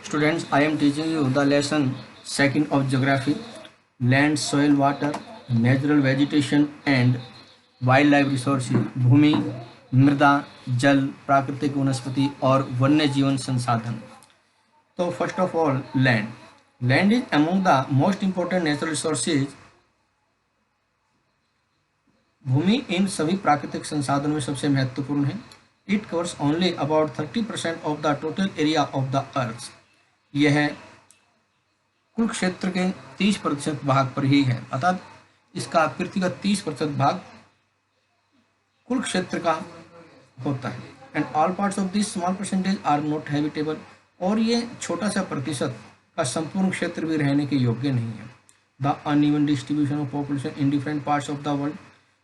Students, I am teaching you the lesson second of geography, land, soil, water, natural vegetation and wildlife resources, भूमि, मृदा, जल, प्राकृतिक वनस्पति और वन्य जीवन संसाधन। तो first of all land is among the most important natural resources. भूमि इन सभी प्राकृतिक संसाधनों में सबसे महत्वपूर्ण है। It covers only about 30% of the total area of the earth. यह कुल क्षेत्र के 30% भाग पर ही है, अर्थात इसका पृथ्वी का 30% भाग कुल क्षेत्र का होता है। And all parts of this small percentage are not habitable, और ये छोटा सा प्रतिशत का संपूर्ण क्षेत्र भी रहने के योग्य नहीं है। The uneven distribution of population in different parts of the world,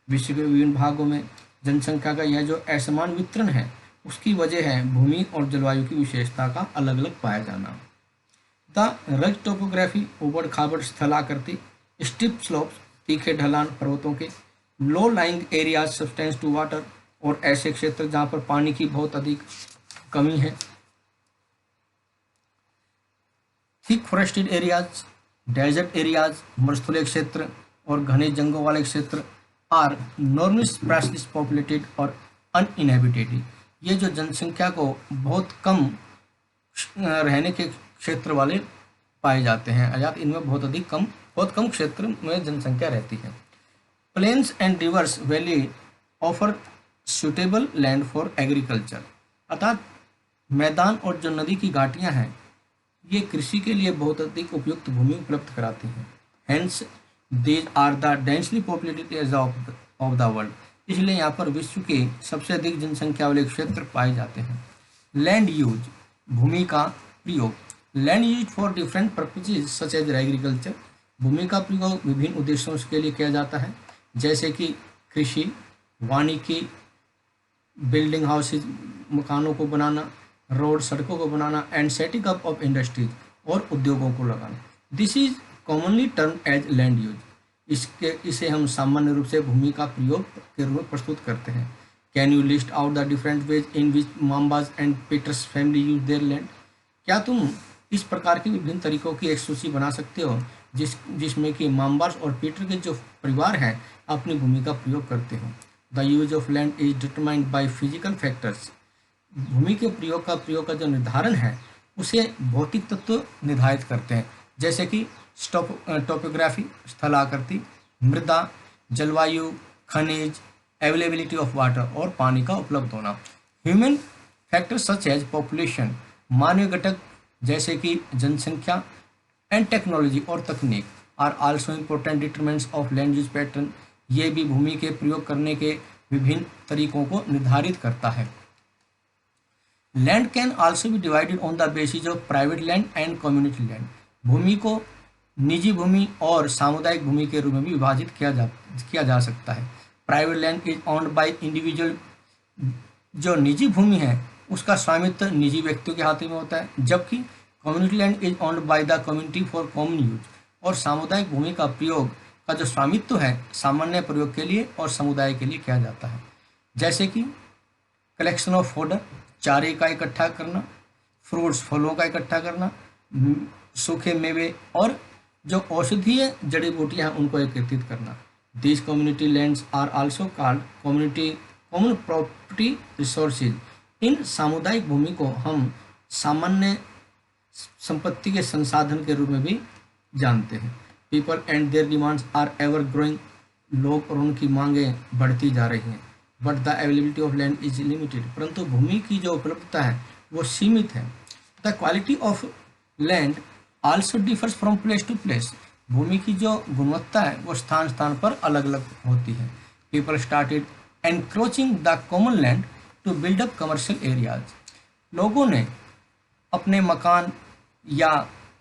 विश्व के विभिन्न भागों में जनसंख्या का यह जो असमान वितरण है, उसकी वजह है भूमि और जलवायु की विशेषता का अलग अलग पाया जाना। द रज टोपोग्राफी, उबड़ खाबड़ स्थलाकृति, स्टीप स्लोप्स, तीखे ढलान पर्वतों के, low lying areas substance to water, और ऐसे क्षेत्र जहाँ पर पानी की बहुत अधिक कमी है। Thick forested areas, desert areas, मरुस्थलीय क्षेत्र और घने जंगलों वाले क्षेत्र आर नॉर्मली स्पार्सली पॉपुलेटेड और अनइनहेबिटेड। ये जो जनसंख्या को बहुत कम रहने के क्षेत्र वाले पाए जाते हैं, अर्थात इनमें बहुत कम क्षेत्र में जनसंख्या रहती है। Plains and rivers valley offer suitable land for agriculture, अर्थात मैदान और जो नदी की घाटियां हैं, ये कृषि के लिए बहुत अधिक उपयुक्त भूमि उपलब्ध कराती हैं। Hence these are the densely populated area of the world, इसलिए यहाँ पर विश्व के सबसे अधिक जनसंख्या वाले क्षेत्र पाए जाते हैं। लैंड यूज, भूमि का प्रयोग। Land use for different purposes such as agriculture, भूमि का प्रयोग विभिन्न उद्देश्यों के लिए किया जाता है, जैसे कि कृषि, वानिकी, बिल्डिंग हाउसेज, मकानों को बनाना, रोड सड़कों को बनाना, and setting up of industries, और उद्योगों को लगाना। This is commonly term as land use, इसे हम सामान्य रूप से भूमि का प्रयोग के रूप में प्रस्तुत करते हैं। Can you list out the different ways in which Mamba's and Peter's family use their land? क्या तुम इस प्रकार की विभिन्न तरीकों की एक सूची बना सकते हो जिसमें कि माम्बास और पीटर के जो परिवार हैं अपनी भूमि का प्रयोग करते हो? The use of land is determined by physical factors, भूमि के प्रयोग का जो निर्धारण है उसे भौतिक तत्व निर्धारित करते हैं, जैसे कि टोपोग्राफी, स्थलाकृति, मृदा, जलवायु, खनिज, अवेलेबिलिटी ऑफ वाटर, और पानी का उपलब्ध होना। Human factors such as population, मानवीय घटक जैसे कि जनसंख्या, एंड टेक्नोलॉजी और तकनीक are also important determinants of land use pattern, ये भी भूमि के प्रयोग करने के विभिन्न तरीकों को निर्धारित करता है। Land can also be divided on the basis of private land and community land, भूमि को निजी भूमि और सामुदायिक भूमि के रूप में भी विभाजित किया जा सकता है। Private land is owned by individual, जो निजी भूमि है उसका स्वामित्व निजी व्यक्तियों के हाथ में होता है, जबकि community land is owned by the community for common use, और सामुदायिक भूमि का प्रयोग का जो स्वामित्व है सामान्य प्रयोग के लिए और समुदाय के लिए किया जाता है, जैसे कि कलेक्शन ऑफ फोडर, चारे का इकट्ठा करना, फ्रूट्स, फलों का इकट्ठा करना, सूखे मेवे और जो औषधीय जड़ी बूटियां हैं उनको एकत्रित करना। This community lands are also called common property resources, इन सामुदायिक भूमि को हम सामान्य संपत्ति के संसाधन के रूप में भी जानते हैं। People and their demands are ever growing, लोग और उनकी मांगें बढ़ती जा रही हैं। But the availability of land is limited, परंतु भूमि की जो उपलब्धता है वो सीमित है। The quality of land also differs from place to place, भूमि की जो गुणवत्ता है वो स्थान स्थान पर अलग अलग होती है। People started encroaching the common land to build up commercial areas, लोगों ने अपने मकान या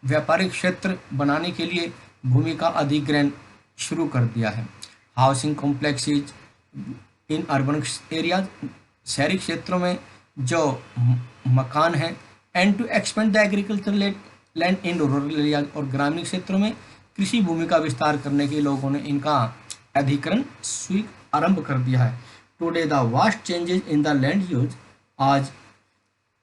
व्यापारिक क्षेत्र बनाने के लिए भूमि का अधिग्रहण शुरू कर दिया है। Housing complexes in urban areas, शहरी क्षेत्रों में जो मकान हैं, and to expand the agriculture land in rural areas, और ग्रामीण क्षेत्रों में कृषि भूमि का विस्तार करने के लोगों ने इनका अधिग्रहण आरंभ कर दिया है। Today the vast changes in the land use, आज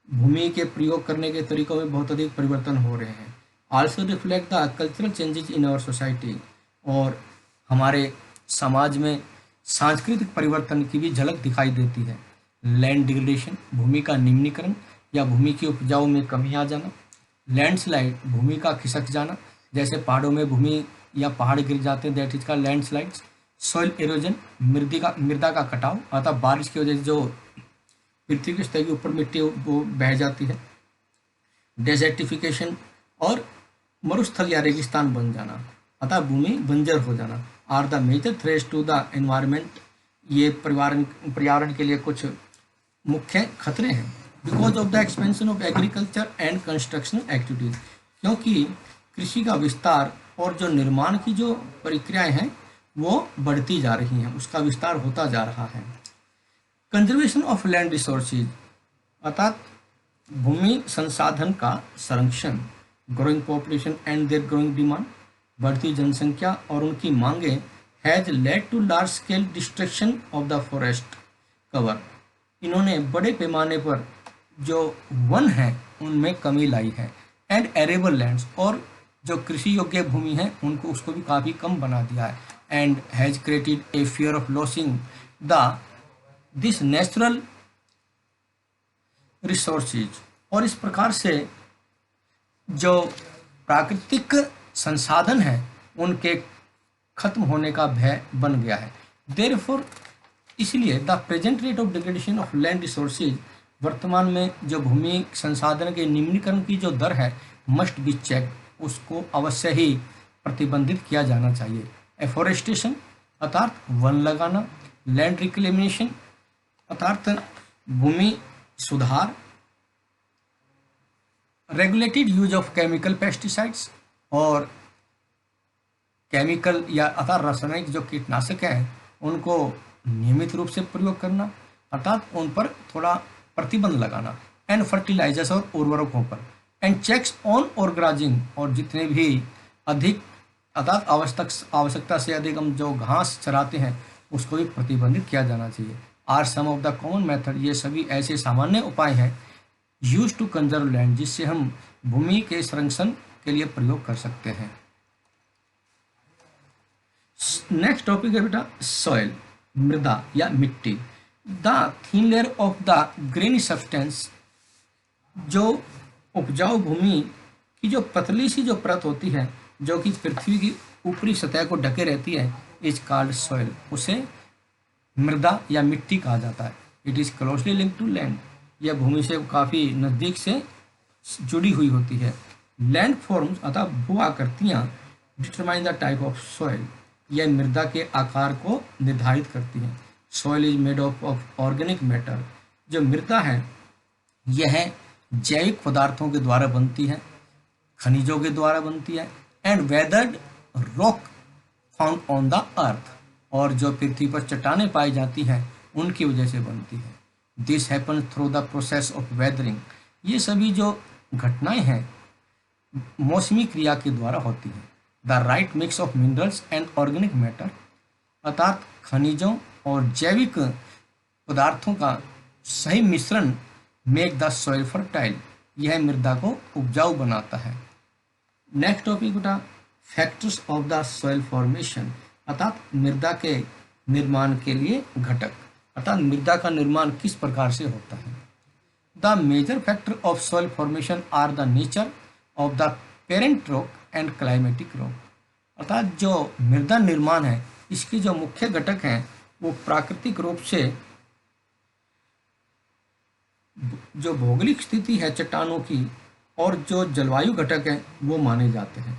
भूमि के प्रयोग करने के तरीकों में बहुत अधिक परिवर्तन हो रहे हैं। Also reflect the cultural changes in our society, और हमारे समाज में सांस्कृतिक परिवर्तन की भी झलक दिखाई देती है। लैंड डिग्रेडेशन, भूमि का निम्नीकरण या भूमि की उपजाऊ में कमी आ जाना। लैंडस्लाइड, भूमि का खिसक जाना, जैसे पहाड़ों में भूमि या पहाड़ गिर जाते हैं, दैट इज का लैंडस्लाइड्स। सॉइल एरोजन, मृदा का कटाव, अर्थात बारिश की वजह से जो पृथ्वी की सतह के ऊपर मिट्टी वो बह जाती है। डेजर्टिफिकेशन, और मरुस्थल या रेगिस्तान बन जाना, अतः भूमि बंजर हो जाना, are the major threats to the environment. ये पर्यावरण के लिए कुछ मुख्य खतरे हैं। Because of the expansion of agriculture and construction activities, क्योंकि कृषि का विस्तार और जो निर्माण की जो प्रक्रियाएं हैं वो बढ़ती जा रही हैं, उसका विस्तार होता जा रहा है। कंजर्वेशन ऑफ लैंड रिसोर्सेज, अर्थात भूमि संसाधन का संरक्षण। Growing population and their growing demand, बढ़ती जनसंख्या और उनकी मांगे has led to large scale destruction of the forest cover. इन्होंने बड़े पैमाने पर जो वन है उनमें कमी लाई है। एंड एरेबल लैंड्स, और जो कृषि योग्य भूमि है उनको उसको भी काफ़ी कम बना दिया है। And has created a fear of losing the this natural resources, और इस प्रकार से जो प्राकृतिक संसाधन है उनके खत्म होने का भय बन गया है। देयरफॉर, इसलिए the present rate of degradation of land resources, वर्तमान में जो भूमि संसाधन के निम्नीकरण की जो दर है, मस्ट बी चेक, उसको अवश्य ही प्रतिबंधित किया जाना चाहिए। एफोरेस्टेशन, अर्थात वन लगाना। लैंड रिक्लेमेशन, अर्थात भूमि सुधार। Regulated use of chemical pesticides, और केमिकल या अर्थात रासायनिक जो कीटनाशक हैं उनको नियमित रूप से प्रयोग करना, अर्थात उन पर थोड़ा प्रतिबंध लगाना। एंड फर्टिलाइजर्स, और उर्वरकों पर। एंड चेक्स ऑन ऑर्गेनाइजिंग, और जितने भी अधिक अर्थात आवश्यकता से अधिक हम जो घास चराते हैं उसको भी प्रतिबंधित किया जाना चाहिए। Are some of the common method, ये सभी ऐसे सामान्य उपाय हैं यूज टू कंजर्व लैंड, जिससे हम भूमि के संरक्षण के लिए प्रयोग कर सकते हैं। नेक्स्ट टॉपिक है बेटा सॉइल, मृदा या मिट्टी। The thin layer of the granny substance, जो उपजाऊ भूमि की जो पतली सी जो परत होती है जो कि पृथ्वी की ऊपरी सतह को ढके रहती है, इज कॉल्ड सॉइल, उसे मृदा या मिट्टी कहा जाता है। It is closely link to land, यह भूमि से काफ़ी नज़दीक से जुड़ी हुई होती है। लैंड फॉर्म्स, अतः भू आकृतियाँ, determine the type of soil, यह मृदा के आकार को निर्धारित करती हैं। Soil is made of organic matter, जो मृदा है यह जैविक पदार्थों के द्वारा बनती है, खनिजों के द्वारा बनती है। And weathered rock found on the earth, और जो पृथ्वी पर चट्टानें पाई जाती हैं उनकी वजह से बनती है। This happen through the process of weathering, ये सभी जो घटनाएं हैं मौसमी क्रिया के द्वारा होती हैं। The right mix of minerals and organic matter, अर्थात खनिजों और जैविक पदार्थों का सही मिश्रण मेक द सॉइल फर्टाइल, यह मृदा को उपजाऊ बनाता है। नेक्स्ट टॉपिक बेटा factors of the soil formation, अर्थात मृदा के निर्माण के लिए घटक, अर्थात मृदा का निर्माण किस प्रकार से होता है। The major factor of soil formation are the nature of the parent rock and climatic rock, अर्थात जो मृदा निर्माण है इसके जो मुख्य घटक हैं वो प्राकृतिक रूप से जो भौगोलिक स्थिति है चट्टानों की और जो जलवायु घटक हैं वो माने जाते हैं।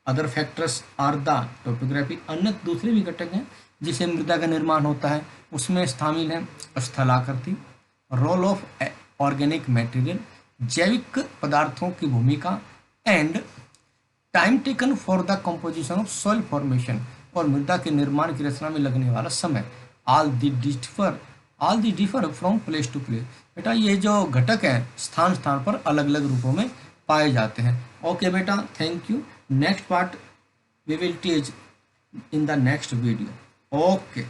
Other factors are the topography, अन्य दूसरे भी घटक हैं जिससे मृदा का निर्माण होता है, उसमें शामिल है स्थलाकृति, रोल ऑफ ऑर्गेनिक मटेरियल, जैविक पदार्थों की भूमिका, and time taken for the composition of soil formation, और मृदा के निर्माण की रचना में लगने वाला समय। All the differ from place to place, बेटा ये जो घटक हैं स्थान स्थान पर अलग अलग रूपों में पाए जाते हैं। ओके बेटा, thank you. Next part we will teach in the next video. Okay.